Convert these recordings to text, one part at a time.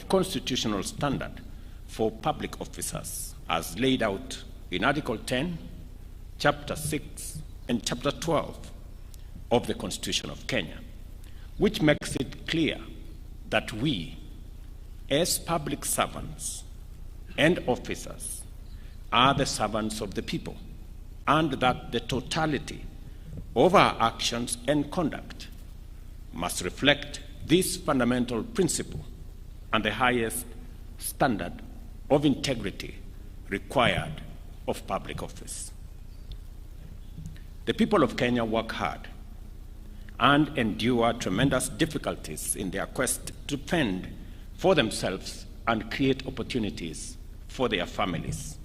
constitutional standard for public officers as laid out in Article 10, Chapter 6, and Chapter 12 of the Constitution of Kenya, which makes it clear that we, as public servants and officers, are the servants of the people, and that the totality of our actions and conduct must reflect this fundamental principle and the highest standard of integrity required of public office. The people of Kenya work hard and endure tremendous difficulties in their quest to fend for themselves and create opportunities for their families.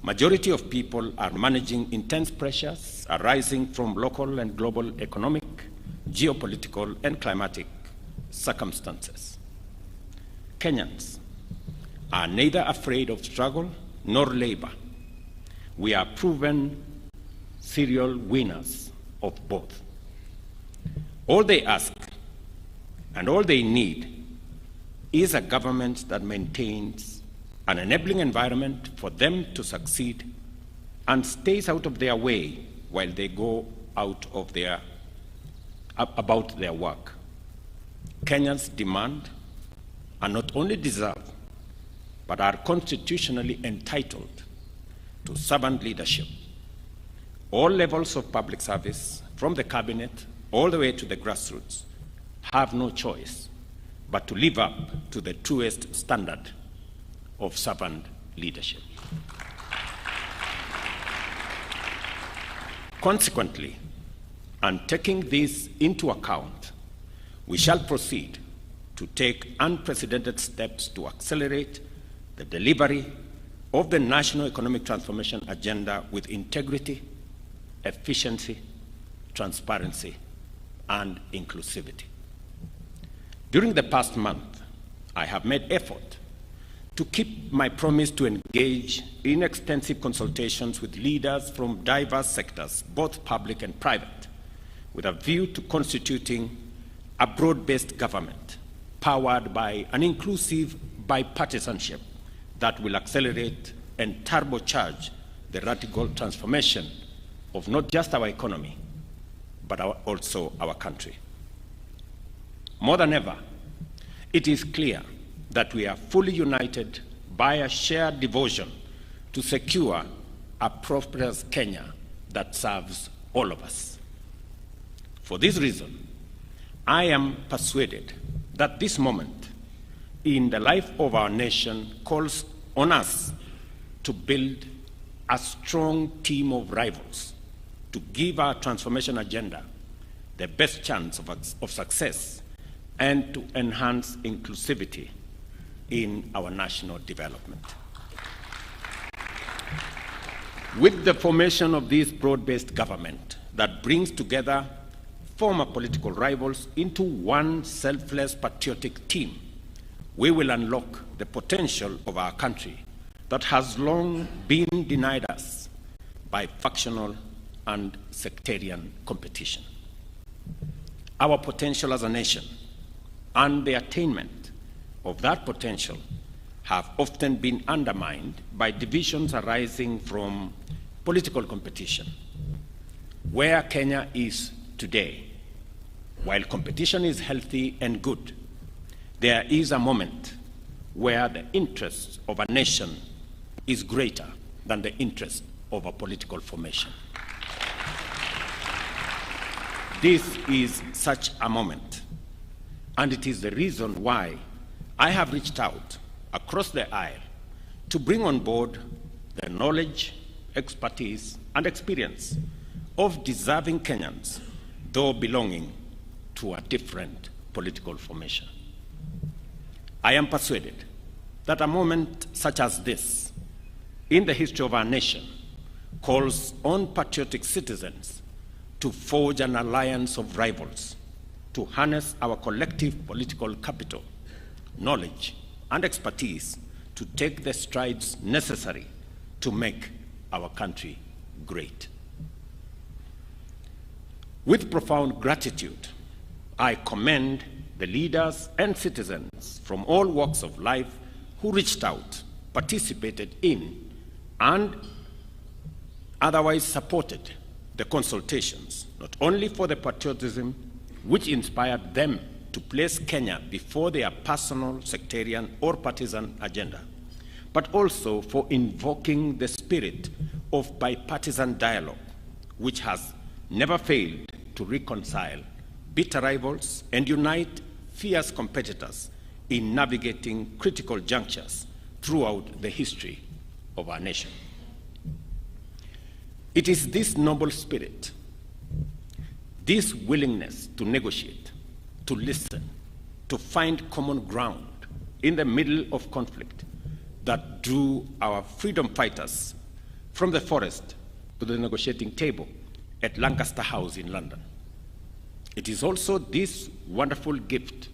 Majority of people are managing intense pressures arising from local and global economic, geopolitical, and climatic circumstances. Kenyans are neither afraid of struggle nor labor. We are proven serial winners of both. All they ask and all they need is a government that maintains an enabling environment for them to succeed and stays out of their way while they go about their work. Kenyans demand and not only deserve, but are constitutionally entitled to servant leadership. All levels of public service, from the cabinet all the way to the grassroots, have no choice but to live up to the truest standard of servant leadership. Consequently, and taking this into account, we shall proceed to take unprecedented steps to accelerate the delivery of the national economic transformation agenda with integrity, efficiency, transparency, and inclusivity. During the past month, I have made effort to keep my promise to engage in extensive consultations with leaders from diverse sectors, both public and private, with a view to constituting a broad-based government powered by an inclusive bipartisanship that will accelerate and turbocharge the radical transformation of not just our economy, but also our country. More than ever, it is clear that we are fully united by a shared devotion to secure a prosperous Kenya that serves all of us. For this reason, I am persuaded that this moment in the life of our nation calls on us to build a strong team of rivals to give our transformation agenda the best chance of success and to enhance inclusivity in our national development. With the formation of this broad-based government that brings together former political rivals into one selfless patriotic team, we will unlock the potential of our country that has long been denied us by factional and sectarian competition. Our potential as a nation and the attainment of that potential have often been undermined by divisions arising from political competition. Where Kenya is today, while competition is healthy and good, there is a moment where the interest of a nation is greater than the interest of a political formation. This is such a moment, and it is the reason why I have reached out across the aisle to bring on board the knowledge, expertise, and experience of deserving Kenyans, though belonging to a different political formation. I am persuaded that a moment such as this in the history of our nation calls on patriotic citizens to forge an alliance of rivals, to harness our collective political capital, knowledge, and expertise to take the strides necessary to make our country great. With profound gratitude, I commend the leaders and citizens from all walks of life who reached out, participated in, and otherwise supported the consultations, not only for the patriotism which inspired them to place Kenya before their personal, sectarian, or partisan agenda, but also for invoking the spirit of bipartisan dialogue, which has never failed to reconcile bitter rivals and unite fierce competitors in navigating critical junctures throughout the history of our nation. It is this noble spirit, this willingness to negotiate, to listen, to find common ground in the middle of conflict that drew our freedom fighters from the forest to the negotiating table at Lancaster House in London. It is also this wonderful gift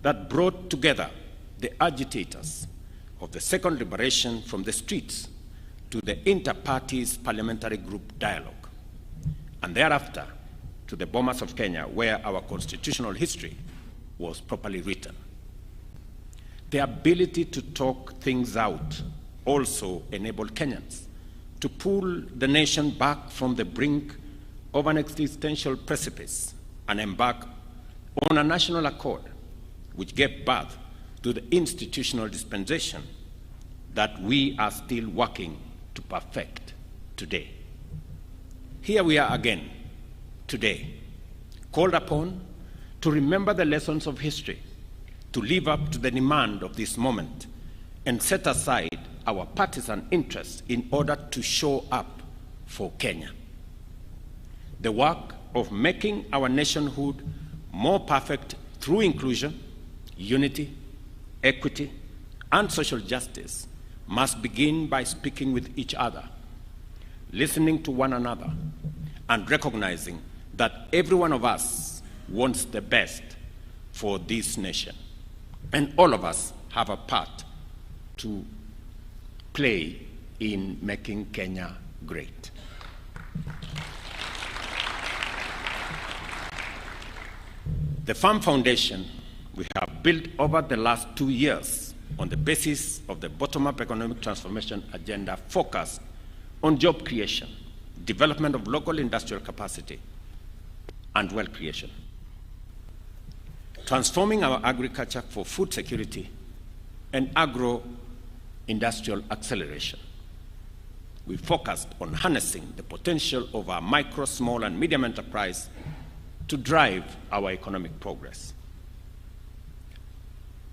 that brought together the agitators of the second liberation from the streets to the inter-parties parliamentary group dialogue, and thereafter to the Bomas of Kenya, where our constitutional history was properly written. The ability to talk things out also enabled Kenyans to pull the nation back from the brink of an existential precipice and embark on a national accord which gave birth to the institutional dispensation that we are still working to perfect today. Here we are again today, called upon to remember the lessons of history, to live up to the demand of this moment, and set aside our partisan interests in order to show up for Kenya. The work of making our nationhood more perfect through inclusion, unity, equity, and social justice must begin by speaking with each other, listening to one another, and recognizing that every one of us wants the best for this nation. And all of us have a part to play in making Kenya great. The firm foundation we have built over the last 2 years on the basis of the bottom-up economic transformation agenda focused on job creation, development of local industrial capacity, and wealth creation, transforming our agriculture for food security and agro-industrial acceleration. We focused on harnessing the potential of our micro, small, and medium enterprise to drive our economic progress.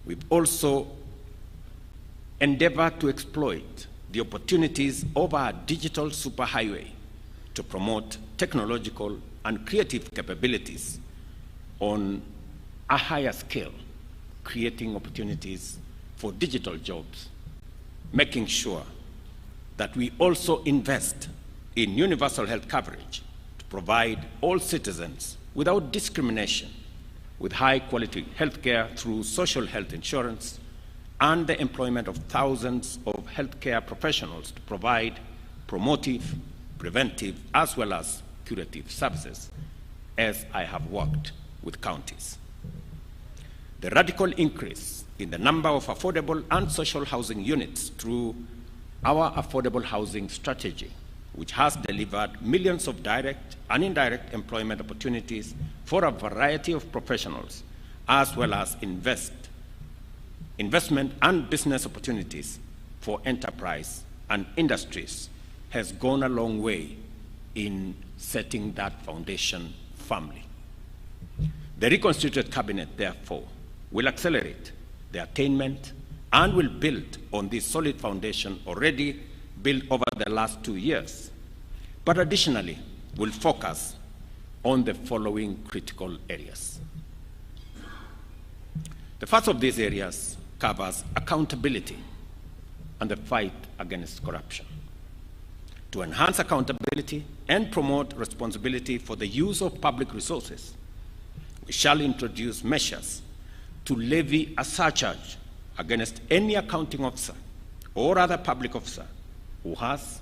We've also endeavored to exploit the opportunities of our digital superhighway to promote technological and creative capabilities on a higher scale, creating opportunities for digital jobs, making sure that we also invest in universal health coverage to provide all citizens without discrimination with high-quality health care through social health insurance and the employment of thousands of healthcare professionals to provide promotive, preventive, as well as curative services, as I have worked with counties. The radical increase in the number of affordable and social housing units through our affordable housing strategy, which has delivered millions of direct and indirect employment opportunities for a variety of professionals, as well as investment and business opportunities for enterprise and industries, has gone a long way in setting that foundation firmly. The reconstituted cabinet, therefore, will accelerate the attainment and will build on this solid foundation already built over the last 2 years, but additionally will focus on the following critical areas. The first of these areas covers accountability and the fight against corruption. To enhance accountability and promote responsibility for the use of public resources, we shall introduce measures to levy a surcharge against any accounting officer or other public officer who has,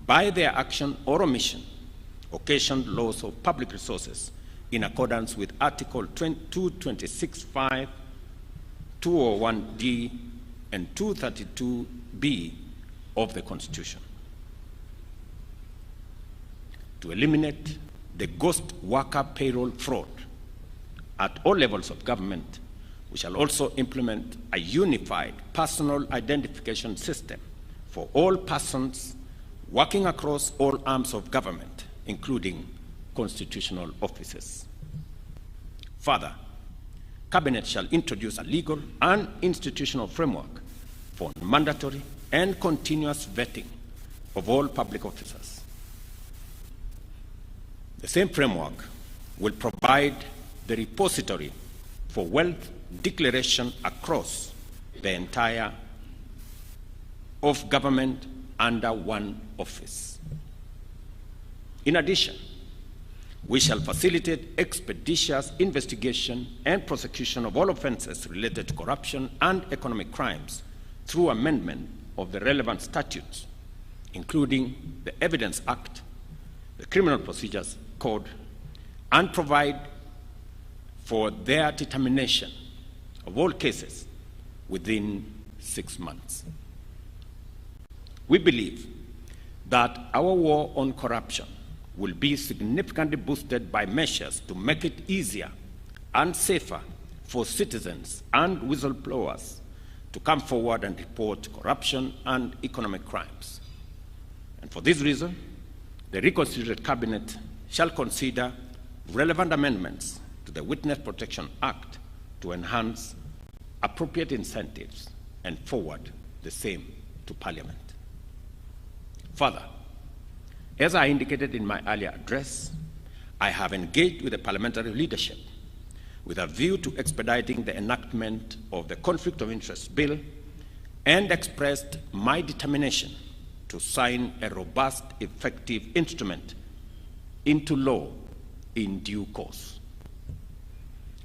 by their action or omission, occasioned loss of public resources in accordance with Article 226(5), 201(d), and 232(b) of the Constitution. To eliminate the ghost worker payroll fraud at all levels of government, we shall also implement a unified personal identification system for all persons working across all arms of government, including constitutional offices. Further, Cabinet shall introduce a legal and institutional framework for mandatory and continuous vetting of all public officers. The same framework will provide the repository for wealth declaration across the entire of government under one office. In addition, we shall facilitate expeditious investigation and prosecution of all offenses related to corruption and economic crimes through amendment of the relevant statutes, including the Evidence Act, the Criminal Procedures Code, and provide for their determination of all cases within 6 months. We believe that our war on corruption will be significantly boosted by measures to make it easier and safer for citizens and whistleblowers to come forward and report corruption and economic crimes. And for this reason, the reconstituted Cabinet shall consider relevant amendments to the Witness Protection Act to enhance appropriate incentives and forward the same to Parliament. Further, as I indicated in my earlier address, I have engaged with the parliamentary leadership with a view to expediting the enactment of the Conflict of Interest Bill and expressed my determination to sign a robust, effective instrument into law in due course.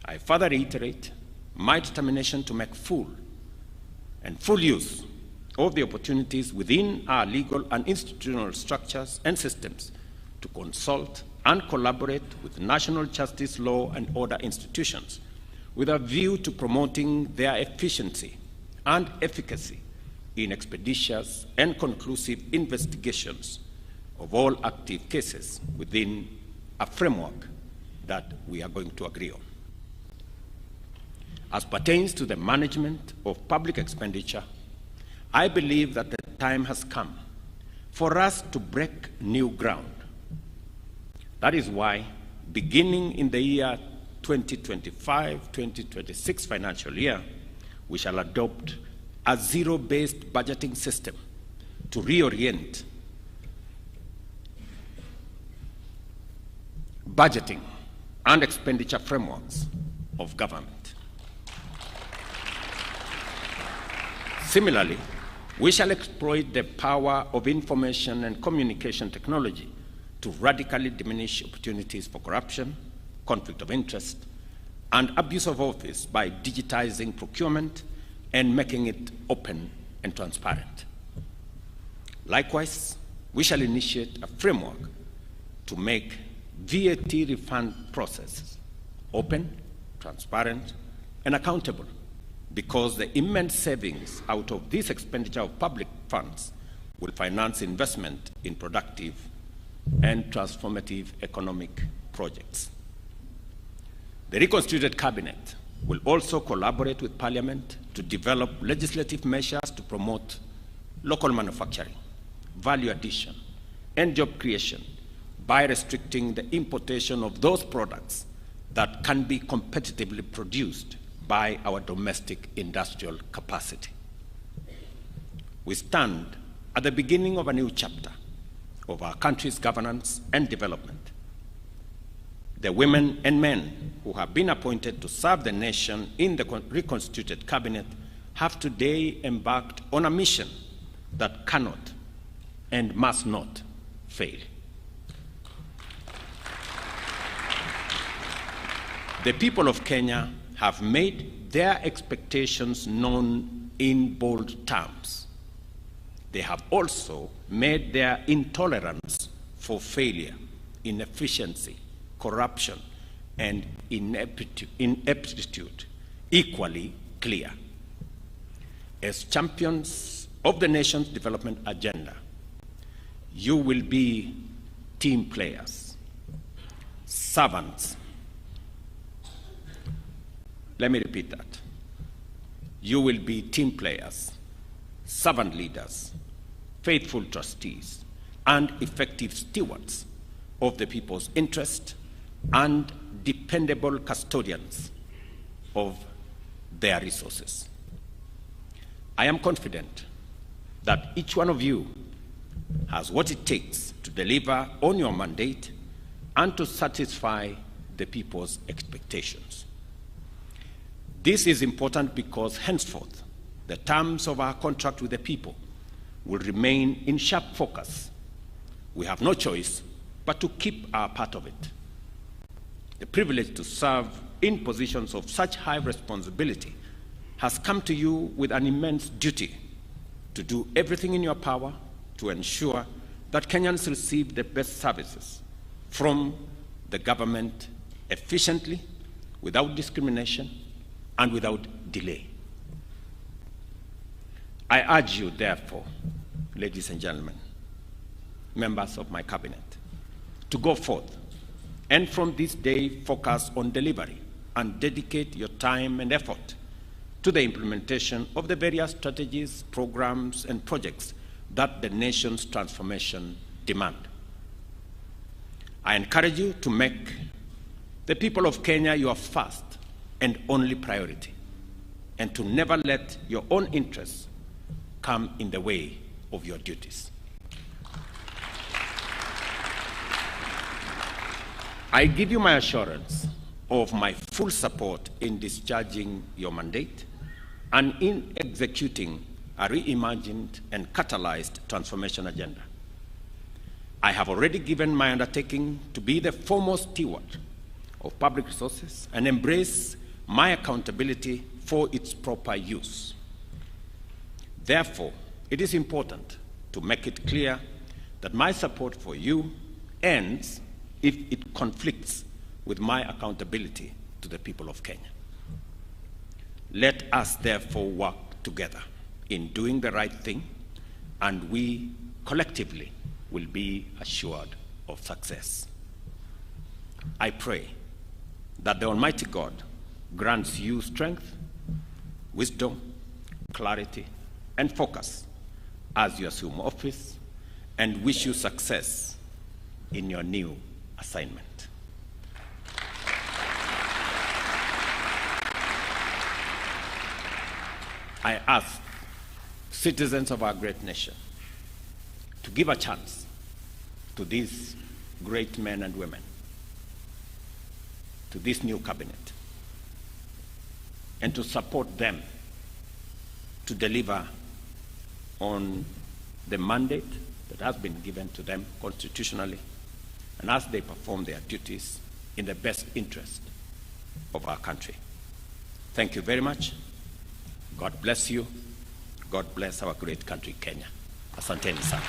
I further reiterate my determination to make full use of the opportunities within our legal and institutional structures and systems to consult and collaborate with national justice, law, and order institutions with a view to promoting their efficiency and efficacy in expeditious and conclusive investigations of all active cases within a framework that we are going to agree on. As pertains to the management of public expenditure, I believe that the time has come for us to break new ground. That is why, beginning in the year 2025-2026 financial year, we shall adopt a zero-based budgeting system to reorient budgeting and expenditure frameworks of government. Similarly, we shall exploit the power of information and communication technology to radically diminish opportunities for corruption, conflict of interest, and abuse of office by digitizing procurement and making it open and transparent. Likewise, we shall initiate a framework to make VAT refund processes open, transparent, and accountable, because the immense savings out of this expenditure of public funds will finance investment in productive and transformative economic projects. The reconstituted Cabinet will also collaborate with Parliament to develop legislative measures to promote local manufacturing, value addition, and job creation by restricting the importation of those products that can be competitively produced by our domestic industrial capacity. We stand at the beginning of a new chapter of our country's governance and development. The women and men who have been appointed to serve the nation in the reconstituted Cabinet have today embarked on a mission that cannot and must not fail. The people of Kenya have made their expectations known in bold terms. They have also made their intolerance for failure, inefficiency, corruption, and ineptitude equally clear. As champions of the nation's development agenda, you will be team players, servants. Let me repeat that. You will be team players, servant leaders, faithful trustees, and effective stewards of the people's interest and dependable custodians of their resources. I am confident that each one of you has what it takes to deliver on your mandate and to satisfy the people's expectations. This is important because henceforth, the terms of our contract with the people will remain in sharp focus. We have no choice but to keep our part of it. The privilege to serve in positions of such high responsibility has come to you with an immense duty to do everything in your power to ensure that Kenyans receive the best services from the government efficiently, without discrimination, and without delay. I urge you, therefore, ladies and gentlemen, members of my cabinet, to go forth and from this day focus on delivery and dedicate your time and effort to the implementation of the various strategies, programs, and projects that the nation's transformation demand. I encourage you to make the people of Kenya your first and only priority, and to never let your own interests come in the way of your duties. I give you my assurance of my full support in discharging your mandate and in executing a reimagined and catalyzed transformation agenda. I have already given my undertaking to be the foremost steward of public resources and embrace my accountability for its proper use. Therefore, it is important to make it clear that my support for you ends if it conflicts with my accountability to the people of Kenya. Let us therefore work together in doing the right thing, and we collectively will be assured of success. I pray that the Almighty God grants you strength, wisdom, clarity, and focus as you assume office, and wish you success in your new assignment. I ask citizens of our great nation to give a chance to these great men and women, to this new cabinet, and to support them to deliver on the mandate that has been given to them constitutionally, and as they perform their duties in the best interest of our country. Thank you very much. God bless you. God bless our great country, Kenya. Asanteni sana.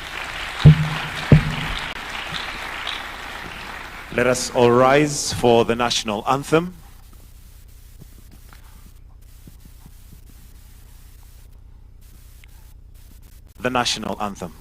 Let us all rise for the national anthem. The national anthem.